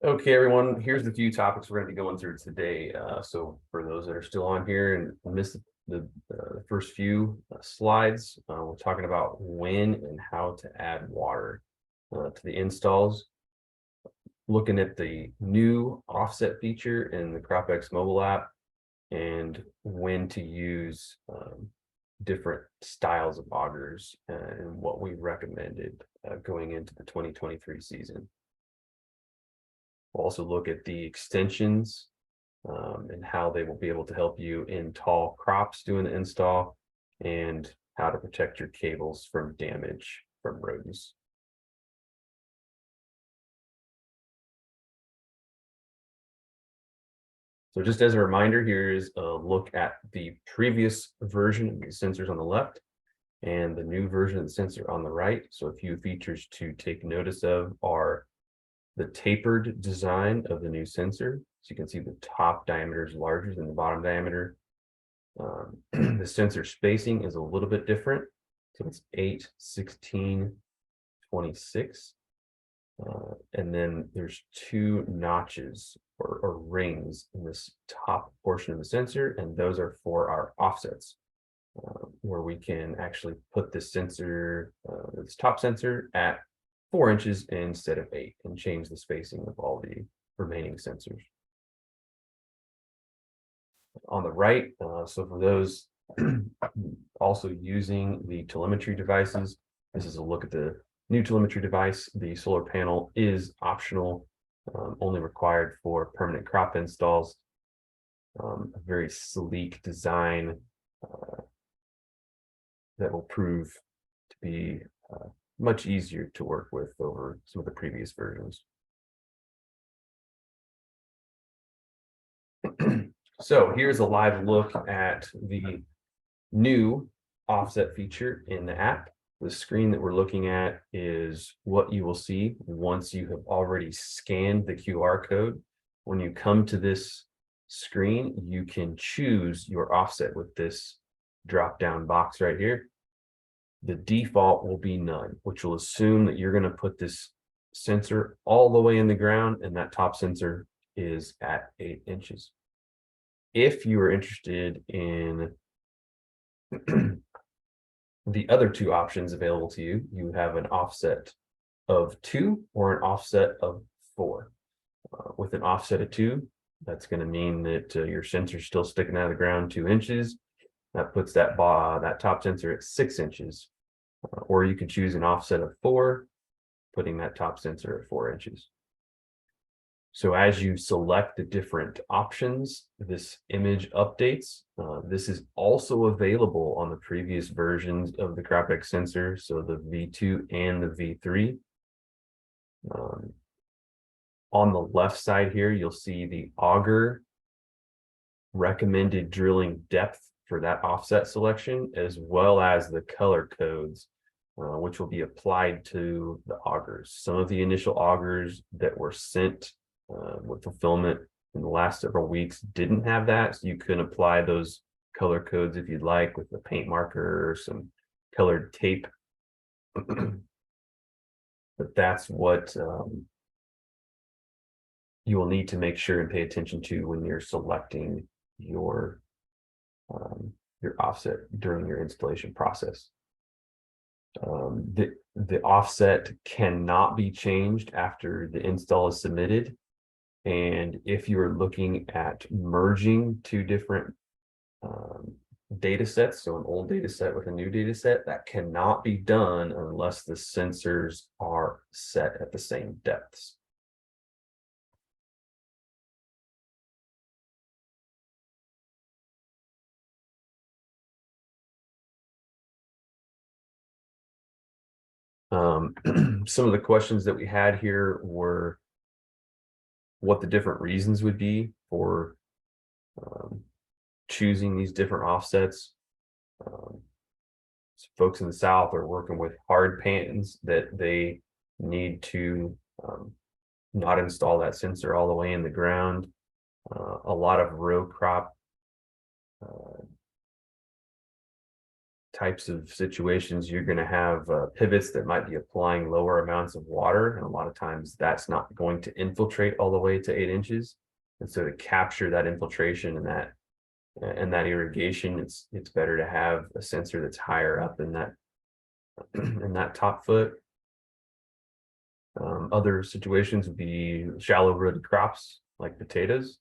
Okay, everyone, here's the few topics we're going to be going through today. So for those that are still on here and missed the first few slides, we're talking about when and how to add water to the installs. Looking at the new offset feature in the CropX mobile app and when to use different styles of augers and what we recommended going into the 2023 season. We'll also look at the extensions and how they will be able to help you in tall crops doing the install and how to protect your cables from damage from rodents. So just as a reminder, here is a look at the previous version of the sensors on the left and the new version of the sensor on the right. So a few features to take notice of are the tapered design of the new sensor. So you can see the top diameter is larger than the bottom diameter. The sensor spacing is a little bit different. So it's 8, 16, 26. And then there's two notches or rings in this top portion of the sensor, and those are for our offsets, where we can actually put this sensor, this top sensor at 4 inches instead of 8 and change the spacing of all the remaining sensors. On the right, so for those also using the telemetry devices, this is a look at the new telemetry device. The solar panel is optional, only required for permanent crop installs. A very sleek design that will prove to be much easier to work with over some of the previous versions. So here's a live look at the new offset feature in the app. The screen that we're looking at is what you will see once you have already scanned the QR code. When you come to this screen, you can choose your offset with this drop-down box right here. The default will be none, which will assume that you're going to put this sensor all the way in the ground, and that top sensor is at 8 inches. If you are interested in the other two options available to you, you have an offset of 2 or an offset of 4. With an offset of 2, that's going to mean that your sensor is still sticking out of the ground 2 inches. That puts that top sensor at 6 inches. Or you could choose an offset of 4, putting that top sensor at 4 inches. So as you select the different options, this image updates. This is also available on the previous versions of the CropX sensor, so the V2 and the V3. On the left side here, you'll see the Auger recommended drilling depth for that offset selection, as well as the color codes, which will be applied to the augers. Some of the initial augers that were sent with fulfillment in the last several weeks didn't have that, so you can apply those color codes if you'd like with a paint marker or some colored tape. But that's what you will need to make sure and pay attention to when you're selecting your offset during your installation process. The offset cannot be changed after the install is submitted. And if you're looking at merging two different data sets, so an old data set with a new data set, that cannot be done unless the sensors are set at the same depths. Some of the questions that we had here were what the different reasons would be for choosing these different offsets. So folks in the South are working with hard pans that they need to not install that sensor all the way in the ground. A lot of row crop types of situations, you're going to have pivots that might be applying lower amounts of water. And a lot of times that's not going to infiltrate all the way to 8 inches. And so to capture that infiltration and that irrigation, it's better to have a sensor that's higher up in that in that top foot. Other situations would be shallow rooted crops like potatoes.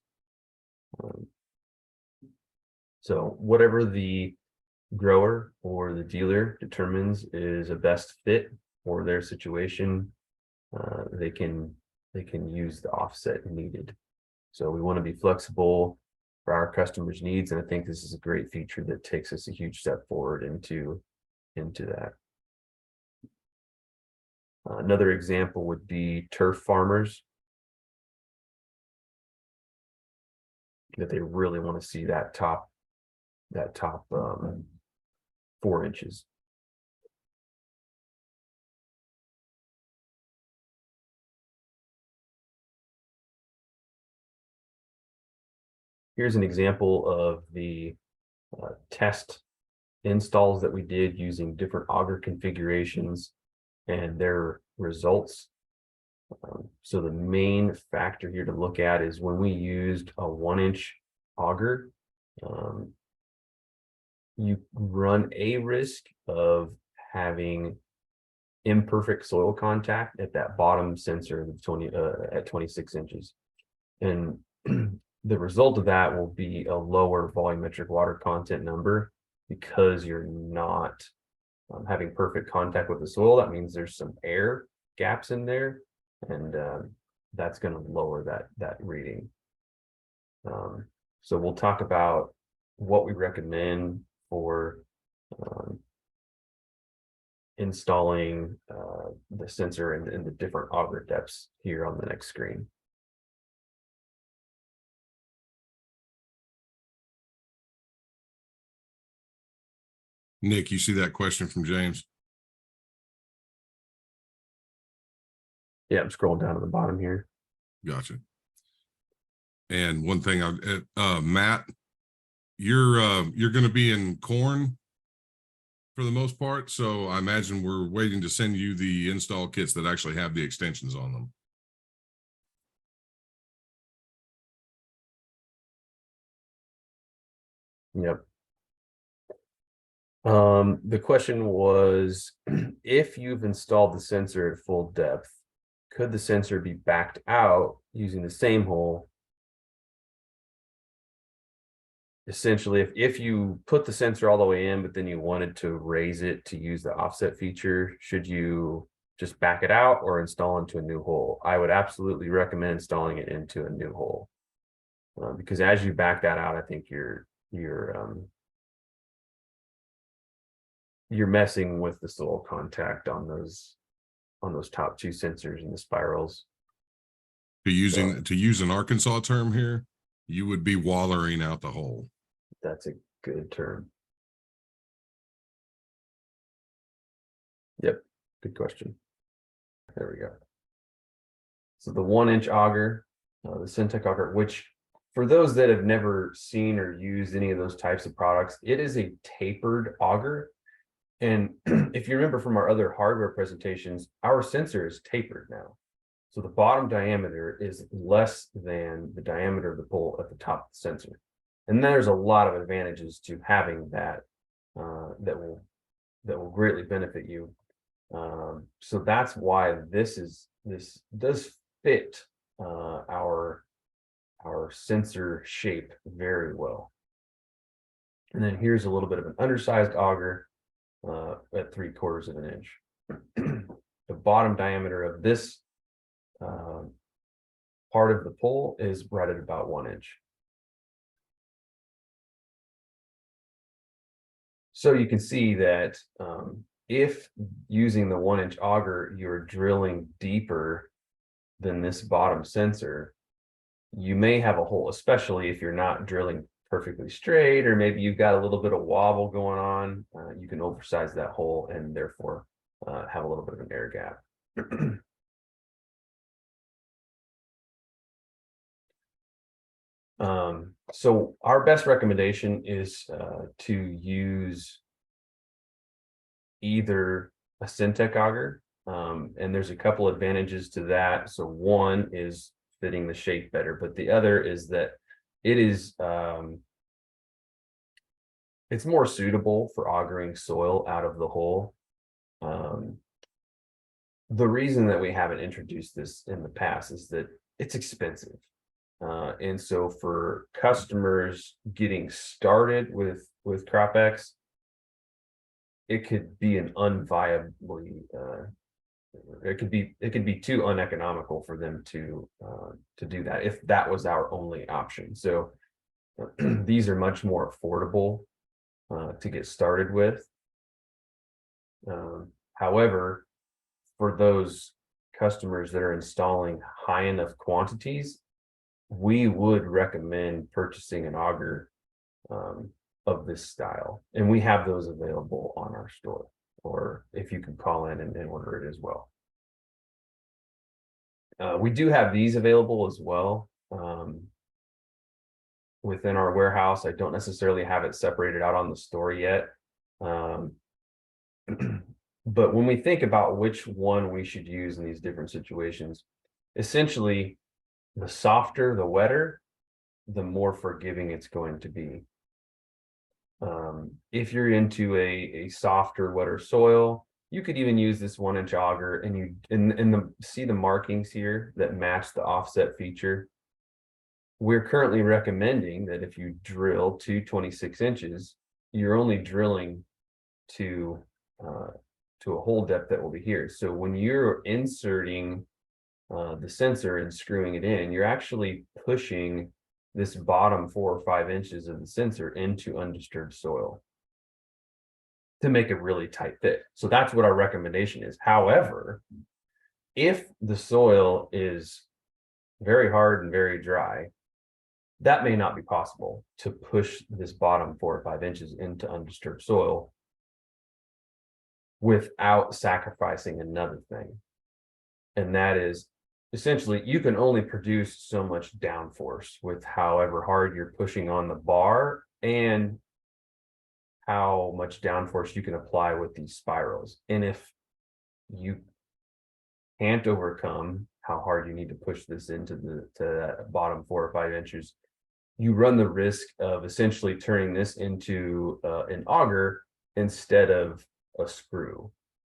So whatever the grower or the dealer determines is a best fit for their situation, they can use the offset needed. So we want to be flexible for our customers' needs, and I think this is a great feature that takes us a huge step forward into that. Another example would be turf farmers, that they really want to see that top 4 inches. Here's an example of the test installs that we did using different auger configurations and their results. So the main factor here to look at is when we used a 1-inch auger, you run a risk of having imperfect soil contact at that bottom sensor of at 26 inches. And the result of that will be a lower volumetric water content number because you're not having perfect contact with the soil. That means there's some air gaps in there, and that's going to lower that reading. So we'll talk about what we recommend for installing the sensor in the different auger depths here on the next screen. Nick, you see that question from James? Yeah, I'm scrolling down to the bottom here. Gotcha. And one thing, Matt, you're going to be in corn for the most part, so I imagine we're waiting to send you the install kits that actually have the extensions on them. Yep. The question was, if you've installed the sensor at full depth, could the sensor be backed out using the same hole? Essentially, if you put the sensor all the way in, but then you wanted to raise it to use the offset feature, should you just back it out or install into a new hole? I would absolutely recommend installing it into a new hole, because as you back that out, I think you're messing with the soil contact on those top 2 sensors and the spirals. To use an Arkansas term here, you would be wallering out the hole. That's a good term. Yep, good question. There we go. So the 1-inch auger, the Syntec auger, which for those that have never seen or used any of those types of products, it is a tapered auger. And if you remember from our other hardware presentations, our sensor is tapered now. So the bottom diameter is less than the diameter of the pole at the top of the sensor. And there's a lot of advantages to having that that will greatly benefit you. So that's why this does fit our sensor shape very well. And then here's a little bit of an undersized auger at 3/4 of an inch. The bottom diameter of this part of the pole is right at about 1 inch. So you can see that if using the 1-inch auger, you're drilling deeper than this bottom sensor, you may have a hole, especially if you're not drilling perfectly straight, or maybe you've got a little bit of wobble going on. You can oversize that hole and therefore have a little bit of an air gap. So our best recommendation is to use either a Syntec auger, and there's a couple advantages to that. So one is fitting the shape better, but the other is that it is it's more suitable for augering soil out of the hole. The reason that we haven't introduced this in the past is that it's expensive. And so for customers getting started with CropX, it could be an unviably it could be too uneconomical for them to do that if that was our only option. So these are much more affordable to get started with. However, for those customers that are installing high enough quantities, we would recommend purchasing an auger of this style, and we have those available on our store, or if you can call in and order it as well. We do have these available as well within our warehouse. I don't necessarily have it separated out on the store yet. But when we think about which one we should use in these different situations, essentially, the softer, the wetter, the more forgiving it's going to be. If you're into a softer, wetter soil, you could even use this 1-inch auger, and see the markings here that match the offset feature. We're currently recommending that if you drill to 26 inches, you're only drilling to a hole depth that will be here. So when you're inserting the sensor and screwing it in, you're actually pushing this bottom 4 or 5 inches of the sensor into undisturbed soil to make a really tight fit. So that's what our recommendation is. However, if the soil is very hard and very dry, that may not be possible to push this bottom 4 or 5 inches into undisturbed soil without sacrificing another thing. And that is, essentially, you can only produce so much downforce with however hard you're pushing on the bar and how much downforce you can apply with these spirals. And if you can't overcome how hard you need to push this into that bottom 4 or 5 inches, you run the risk of essentially turning this into an auger instead of a screw.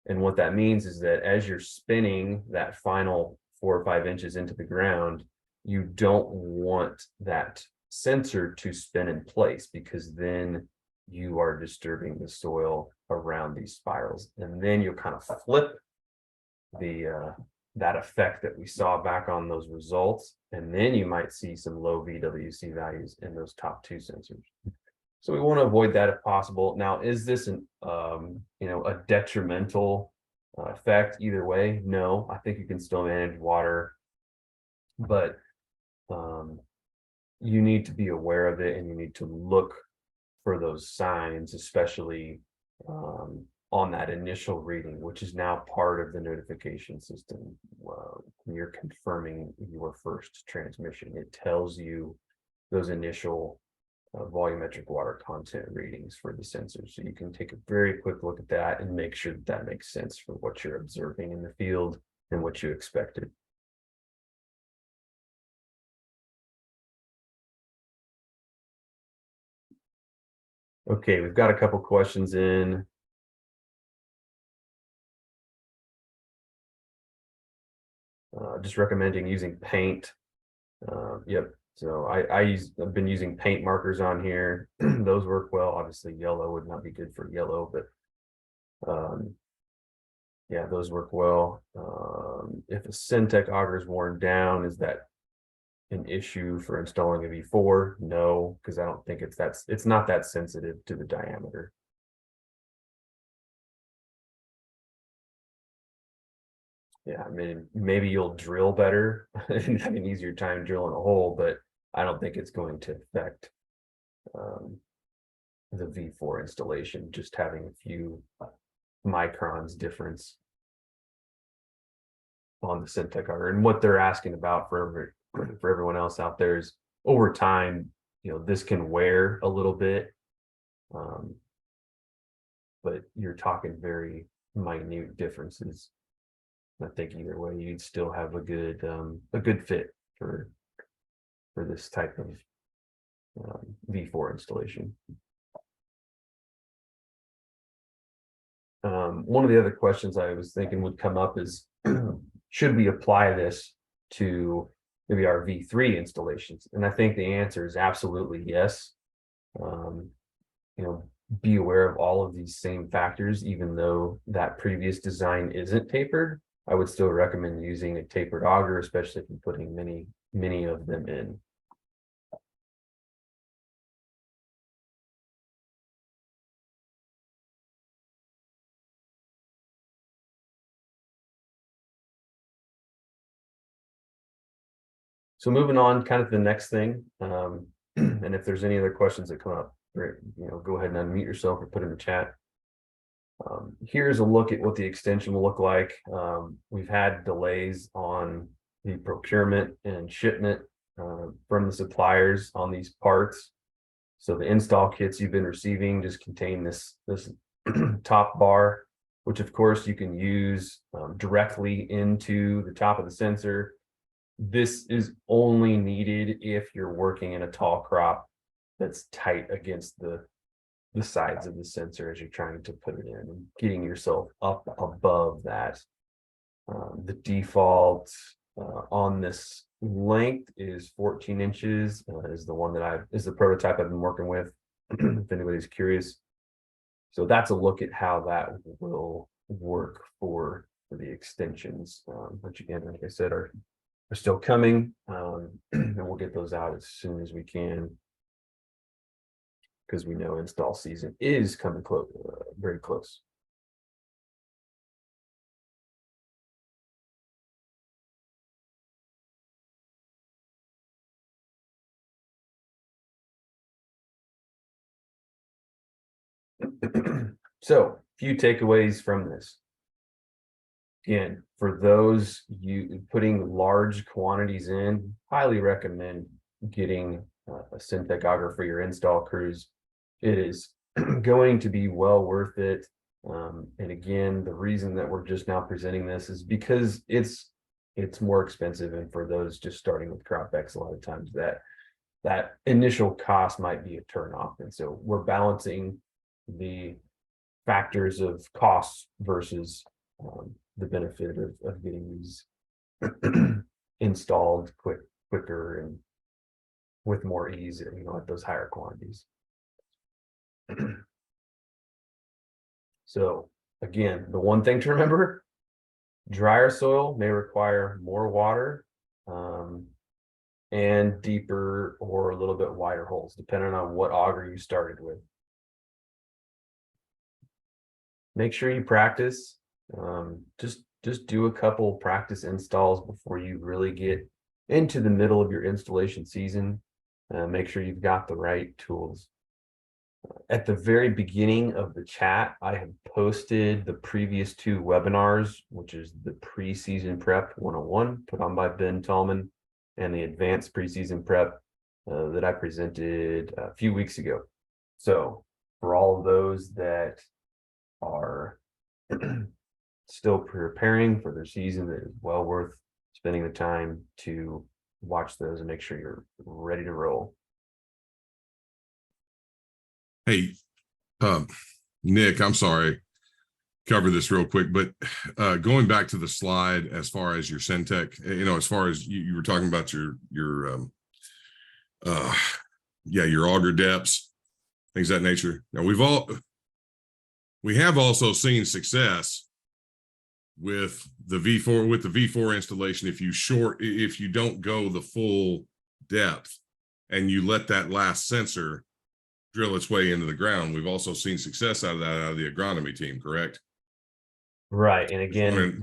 And what that means is that as you're spinning that final 4 or 5 inches into the ground, you don't want that sensor to spin in place, because then you are disturbing the soil around these spirals, and then you'll kind of flip that effect that we saw back on those results, and then you might see some low VWC values in those top 2 sensors. So we want to avoid that if possible. Now, is this a detrimental effect either way? No, I think you can still manage water, but you need to be aware of it, and you need to look for those signs, especially on that initial reading, which is now part of the notification system. When you're confirming your first transmission, it tells you those initial volumetric water content readings for the sensors. So you can take a very quick look at that and make sure that makes sense for what you're observing in the field and what you expected. Okay, we've got a couple questions in. Just recommending using paint. Yep. So I've been using paint markers on here. Those work well. Obviously, yellow would not be good for yellow, but yeah, those work well. If a Syntec auger is worn down, is that an issue for installing a V4? No, because I don't think it's not that sensitive to the diameter. Yeah, I mean, maybe you'll drill better and have an easier time drilling a hole, but I don't think it's going to affect the V4 installation, just having a few microns difference on the Syntec auger. And what they're asking about for everyone else out there is, over time, this can wear a little bit. but you're talking very minute differences. I think either way, you'd still have a good fit for this type of V4 installation. One of the other questions I was thinking would come up is, should we apply this to maybe our V3 installations? And I think the answer is absolutely yes. Be aware of all of these same factors, even though that previous design isn't tapered. I would still recommend using a tapered auger, especially if you're putting many of them in. So moving on, kind of the next thing, and if there's any other questions that come up, go ahead and unmute yourself or put in the chat. Here's a look at what the extension will look like. We've had delays on the procurement and shipment from the suppliers on these parts. So the install kits you've been receiving just contain this top bar, which of course you can use directly into the top of the sensor. This is only needed if you're working in a tall crop that's tight against the sides of the sensor as you're trying to put it in, and getting yourself up above that. The default on this length is 14 inches, is the one that is the prototype I've been working with, if anybody's curious. So that's a look at how that will work for the extensions, which again, like I said, are still coming, and we'll get those out as soon as we can, because we know install season is coming close, very close. So, few takeaways from this. Again, for those you putting large quantities in, highly recommend getting a Syntec auger for your install crews. It is going to be well worth it. And again, the reason that we're just now presenting this is because it's more expensive, and for those just starting with CropX, a lot of times that initial cost might be a turnoff, and so we're balancing the factors of costs versus the benefit of getting these installed quicker and with more ease, at those higher quantities. So again, the one thing to remember, drier soil may require more water and deeper or a little bit wider holes, depending on what auger you started with. Make sure you practice. Just do a couple practice installs before you really get into the middle of your installation season. Make sure you've got the right tools. At the very beginning of the chat, I have posted the previous 2 webinars, which is the preseason prep 101 put on by Ben Tallman, and the advanced preseason prep that I presented a few weeks ago. So for all of those that are still preparing for their season, it is well worth spending the time to watch those and make sure you're ready to roll. Hey, Nick, I'm sorry, cover this real quick, but going back to the slide as far as your Syntec, as far as you were talking about your auger depths, things of that nature. Now we have also seen success with the V4 installation. If you don't go the full depth and you let that last sensor drill its way into the ground, we've also seen success out of the agronomy team, correct? Right. And again,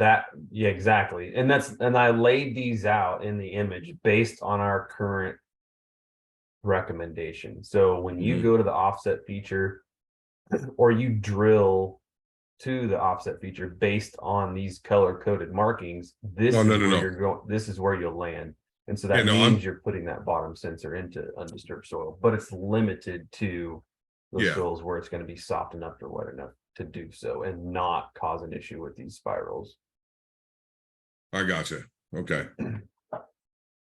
yeah, exactly. And I laid these out in the image based on our current recommendation. So when you go to the offset feature, or you drill to the offset feature based on these color coded markings, this is where you'll land. And so that means you're putting that bottom sensor into undisturbed soil, but it's limited to those soils where it's going to be soft enough or wet enough to do so and not cause an issue with these spirals. I gotcha. Okay.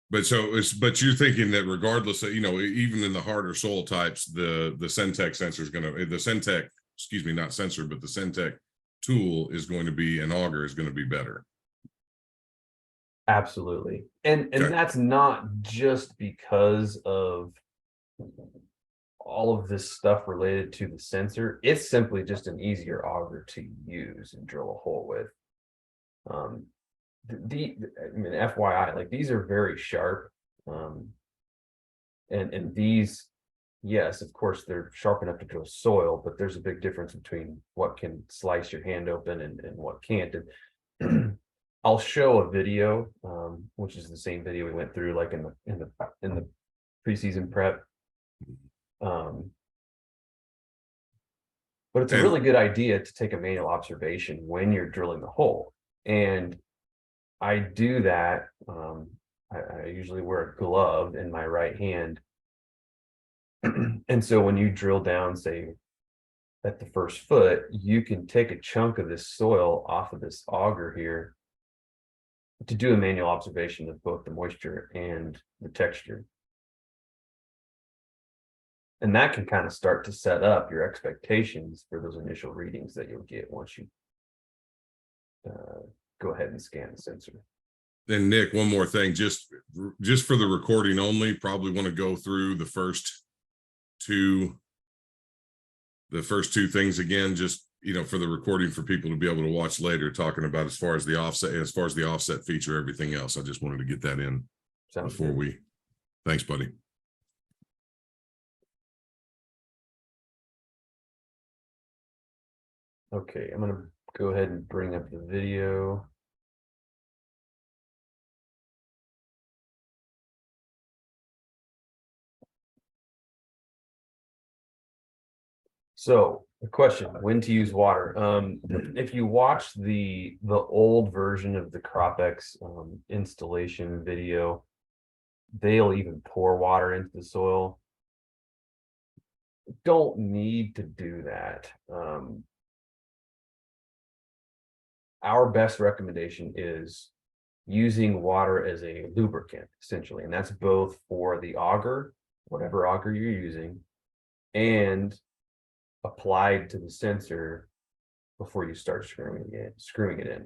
But but you're thinking that regardless of, even in the harder soil types, the Syntec sensor is going to, the Syntec, excuse me, not sensor, but the Syntec tool is going to be, an auger is going to be better. Absolutely. And Okay. that's not just because of all of this stuff related to the sensor. It's simply just an easier auger to use and drill a hole with. I mean, FYI, like these are very sharp. And these, yes, of course, they're sharp enough to drill soil, but there's a big difference between what can slice your hand open and what can't. And I'll show a video, which is the same video we went through, like in the preseason prep. But it's a really good idea to take a manual observation when you're drilling the hole. And I do that. I usually wear a glove in my right hand. And so when you drill down, say, at the first foot, you can take a chunk of this soil off of this auger here to do a manual observation of both the moisture and the texture. And that can kind of start to set up your expectations for those initial readings that you'll get once you go ahead and scan the sensor. And Nick, one more thing, just for the recording only, probably want to go through the first two things again, just for the recording, for people to be able to watch later, talking about as far as the offset feature, everything else. I just wanted to get that in. Sounds before good. Thanks, buddy. Okay, I'm gonna go ahead and bring up the video. So the question, when to use water. If you watch the old version of the CropX installation video, they'll even pour water into the soil. Don't need to do that. Our best recommendation is using water as a lubricant, essentially, and that's both for the auger, whatever auger you're using, and applied to the sensor before you start screwing it in.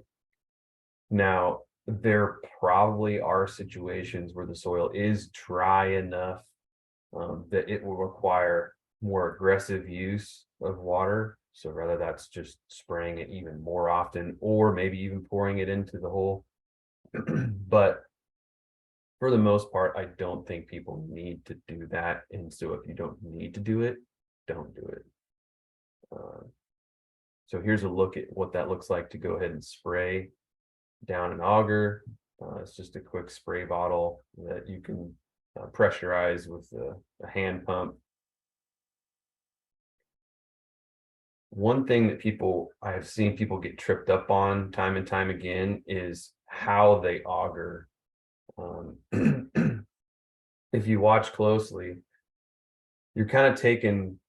Now, there probably are situations where the soil is dry enough that it will require more aggressive use of water. So rather that's just spraying it even more often, or maybe even pouring it into the hole. But for the most part, I don't think people need to do that. And so if you don't need to do it, don't do it. So here's a look at what that looks like to go ahead and spray down an auger. It's just a quick spray bottle that you can pressurize with a hand pump. One thing that I have seen people get tripped up on time and time again is how they auger. If you watch closely, you're kind of taking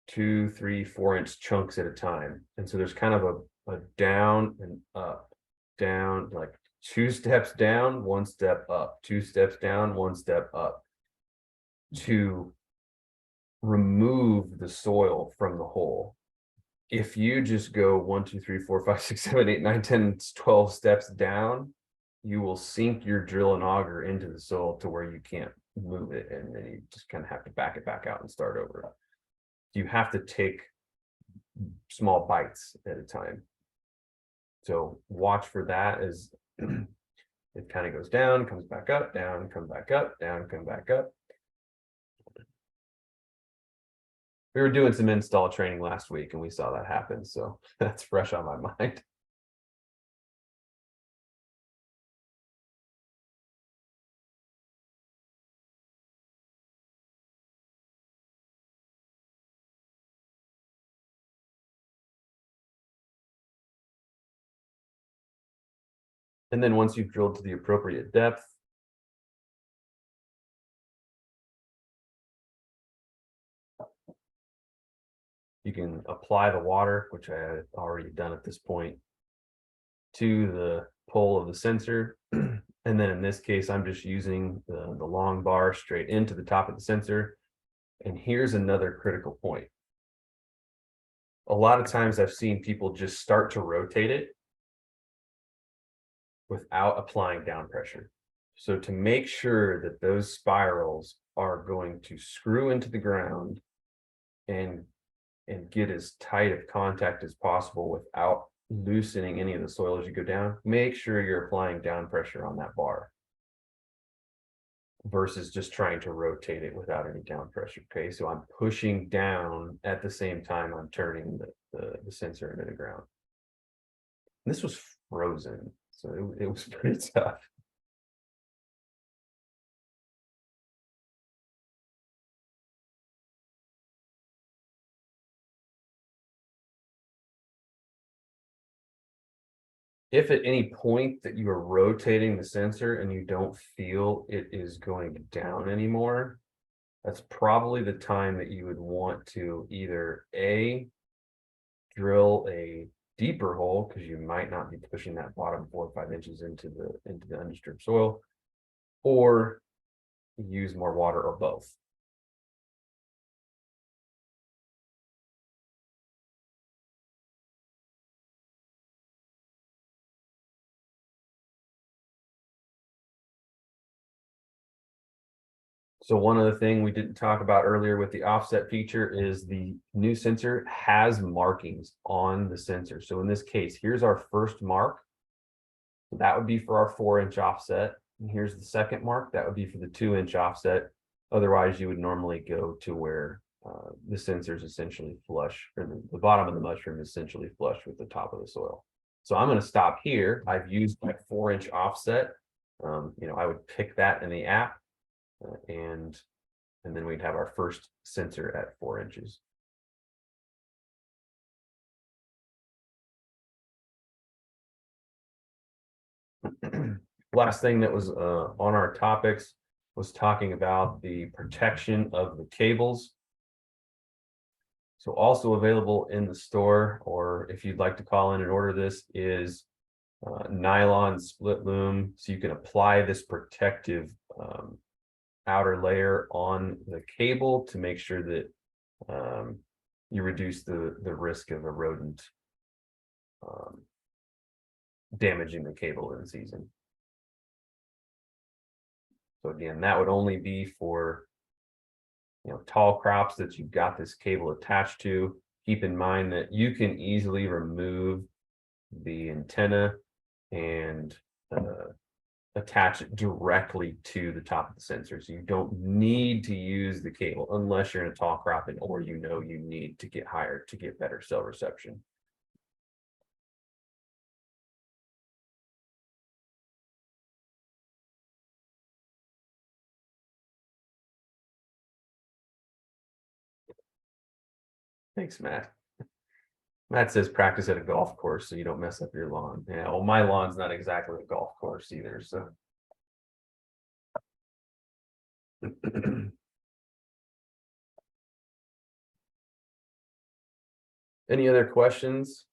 2, 3, 4 inch chunks at a time. And so there's kind of a down and up, down, like 2 steps down, 1 step up, 2 steps down, 1 step up, to remove the soil from the hole. If you just go 1, 2, 3, 4, 5, 6, 7, 8, 9, 10, 12 steps down, you will sink your drill and auger into the soil to where you can't move it, and then you just kind of have to back it back out and start over. You have to take small bites at a time. So watch for that as it kind of goes down, comes back up, down, come back up, down, come back up. We were doing some install training last week and we saw that happen. So that's fresh on my mind. And then once you've drilled to the appropriate depth, You can apply the water, which I had already done at this point, to the pole of the sensor. And then in this case, I'm just using the long bar straight into the top of the sensor. And here's another critical point. A lot of times I've seen people just start to rotate it without applying down pressure. So to make sure that those spirals are going to screw into the ground and get as tight of contact as possible without loosening any of the soil as you go down, make sure you're applying down pressure on that bar versus just trying to rotate it without any down pressure. Okay, so I'm pushing down at the same time I'm turning the sensor into the ground. This was frozen, so it was pretty tough. If at any point that you are rotating the sensor and you don't feel it is going down anymore, that's probably the time that you would want to either A, drill a deeper hole, because you might not be pushing that bottom 4 or 5 inches into the undisturbed soil, or use more water, or both. So one other thing we didn't talk about earlier with the offset feature is the new sensor has markings on the sensor. So in this case, here's our first mark. That would be for our 4-inch offset. And here's the second mark. That would be for the 2-inch offset. Otherwise, you would normally go to where the sensor is essentially flush, or the bottom of the mushroom is essentially flush with the top of the soil. So I'm going to stop here. I've used my 4-inch offset. I would pick that in the app. And then we'd have our first sensor at 4 inches. Last thing that was on our topics was talking about the protection of the cables. So also available in the store, or if you'd like to call in and order this, is nylon split loom. So you can apply this protective outer layer on the cable to make sure that you reduce the risk of a rodent damaging the cable in season. So again, that would only be for tall crops that you've got this cable attached to. Keep in mind that you can easily remove the antenna and attach it directly to the top of the sensor. So you don't need to use the cable unless you're in a tall cropping, or you need to get higher to get better cell reception. Thanks, Matt. Matt says practice at a golf course so you don't mess up your lawn. Yeah, well, my lawn's not exactly a golf course either, so. Any other questions?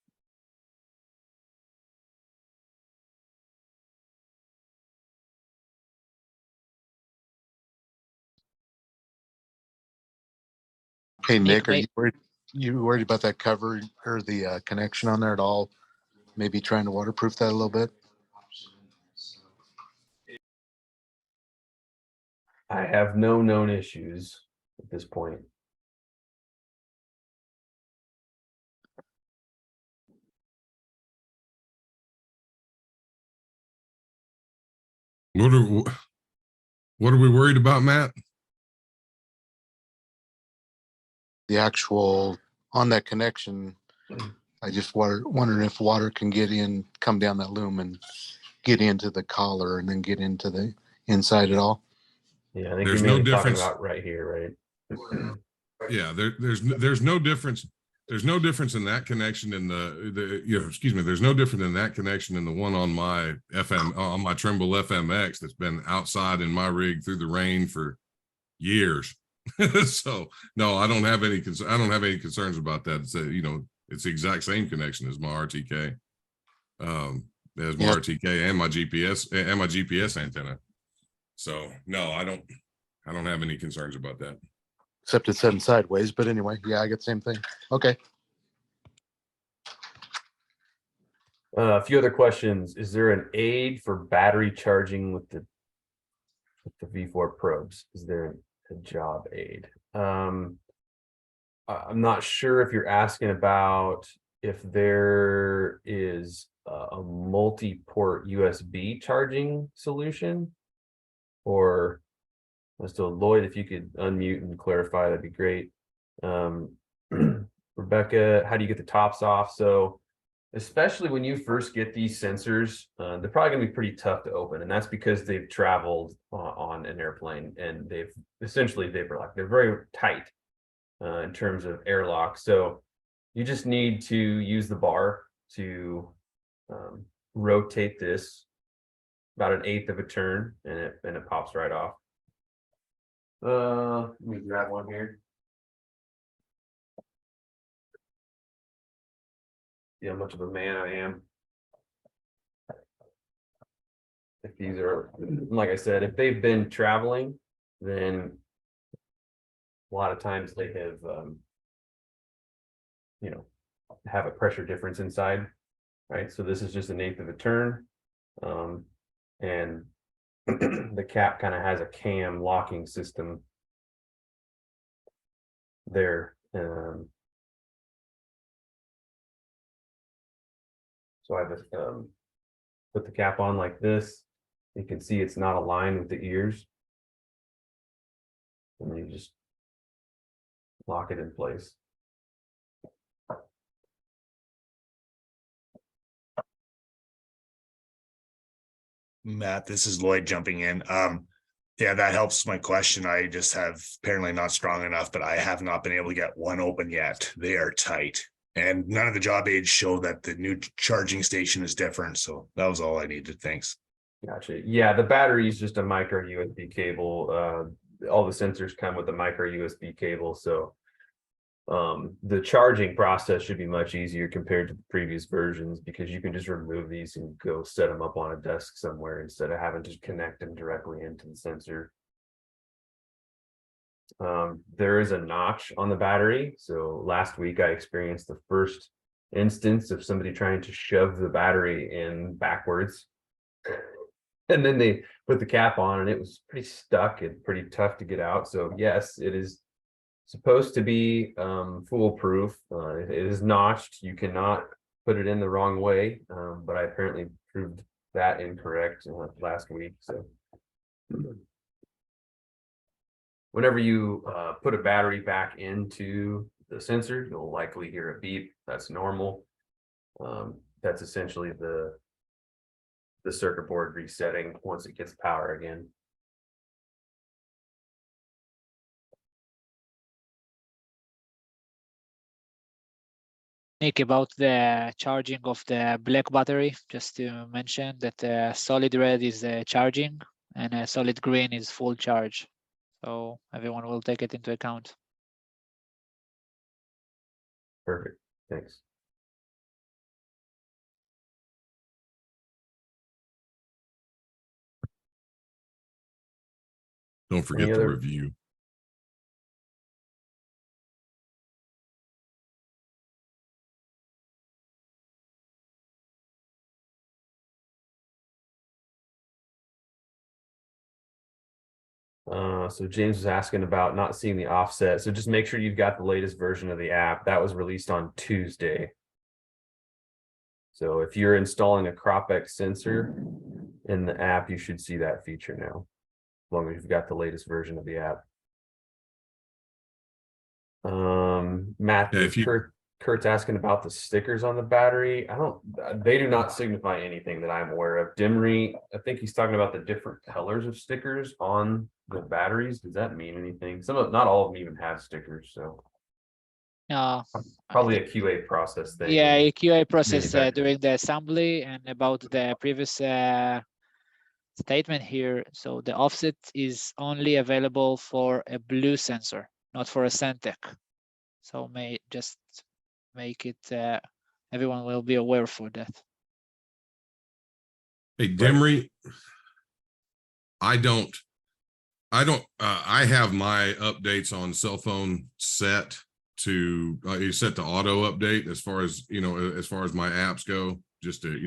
Hey, Nick, are you worried about that cover or the connection on there at all? Maybe trying to waterproof that a little bit? I have no known issues at this point. What are we worried about, Matt? The actual on that connection, I just wondering if water can get in, come down that loom and get into the collar and then get into the inside at all. Yeah, I think There's you're no mainly talking difference. about right here, right? Yeah, there's no difference. There's no difference in that connection in there's no different in that connection in the one on my on my Trimble FMX that's been outside in my rig through the rain for years. So no, I don't have any concerns about that. It's it's the exact same connection as my RTK. As my RTK and my GPS antenna. So no, I don't have any concerns about that. Except it's setting sideways, but anyway, yeah, I get the same thing. Okay. A few other questions. Is there an aid for battery charging with the V4 probes? Is there a job aid? I'm not sure if you're asking about if there is a multi-port USB charging solution, or so Lloyd, if you could unmute and clarify, that'd be great. Rebecca, how do you get the tops off? So especially when you first get these sensors, they're probably going to be pretty tough to open, and that's because they've traveled on an airplane, and they're very tight in terms of airlock. So you just need to use the bar to rotate this about 1/8 of a turn, and it pops right off. Let me grab one here. See how much of a man I am. If these are, like I said, if they've been traveling, then a lot of times they have, have a pressure difference inside, right? So this is just 1/8 of a turn. And the cap kind of has a cam locking system there. So I just put the cap on like this. You can see it's not aligned with the ears. And you just lock it in place. Matt, this is Lloyd jumping in. Yeah, that helps my question. I just have apparently not strong enough, but I have not been able to get one open yet. They are tight. And none of the job aids show that the new charging station is different. So that was all I needed. Thanks. Gotcha. Yeah, the battery is just a micro USB cable. All the sensors come with a micro USB cable. So the charging process should be much easier compared to the previous versions, because you can just remove these and go set them up on a desk somewhere instead of having to connect them directly into the sensor. There is a notch on the battery. So last week I experienced the first instance of somebody trying to shove the battery in backwards. And then they put the cap on and it was pretty stuck and pretty tough to get out. So yes, it is supposed to be foolproof. It is notched. You cannot put it in the wrong way, but I apparently proved that incorrect last week. So whenever you put a battery back into the sensor, you'll likely hear a beep. That's normal. That's essentially the circuit board resetting once it gets power again. Nick, about the charging of the black battery, just to mention that solid red is charging and solid green is full charge. So everyone will take it into account. Perfect. Thanks. Don't forget the review. So James was asking about not seeing the offset. So just make sure you've got the latest version of the app that was released on Tuesday. So if you're installing a CropX sensor in the app, you should see that feature now, as long as you've got the latest version of the app. Matt, Yeah, Kurt's asking about the stickers on the battery. They do not signify anything that I'm aware of. Dimry, I think he's talking about the different colors of stickers on the batteries. Does that mean anything? Not all of them even have stickers, so probably a QA process thing. Yeah, a QA process during the assembly, and about the previous statement here. So the offset is only available for a blue sensor, not for a Centec. So may just make it, everyone will be aware for that. Hey, Demery, I have my updates on cell phone set to set to auto update as far as, as far as my apps go, just to, as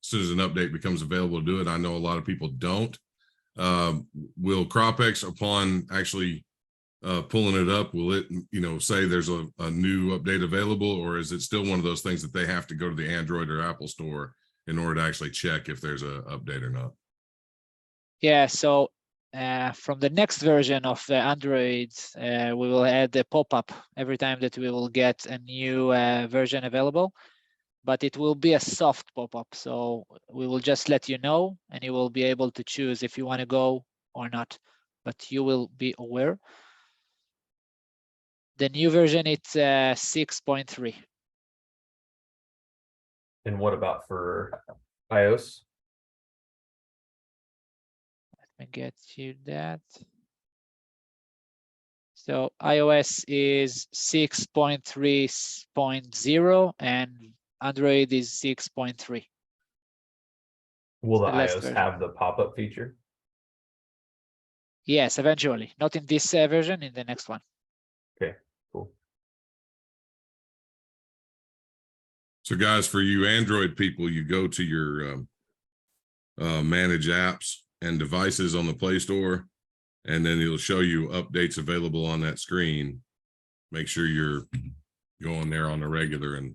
soon as an update becomes available to do it. I know a lot of people don't. Will Cropex, upon actually pulling it up, will it, say there's a new update available, or is it still one of those things that they have to go to the Android or Apple store in order to actually check if there's a update or not? Yeah, so from the next version of the Android, we will add a pop-up every time that we will get a new version available, but it will be a soft pop-up. So we will just let you know, and you will be able to choose if you want to go or not, but you will be aware. The new version, it's 6.3. And what about for iOS? Let me get you that. So iOS is 6.3.0 and Android is 6.3. Will the The last iOS version. have the pop-up feature? Yes, eventually. Not in this version, in the next one. Okay, cool. So guys, for you Android people, you go to your manage apps and devices on the Play Store, and then it'll show you updates available on that screen. Make sure you're going there on the regular and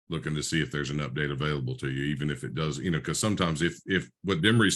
looking to see if there's an update available to you, even if it does, because sometimes if what Demery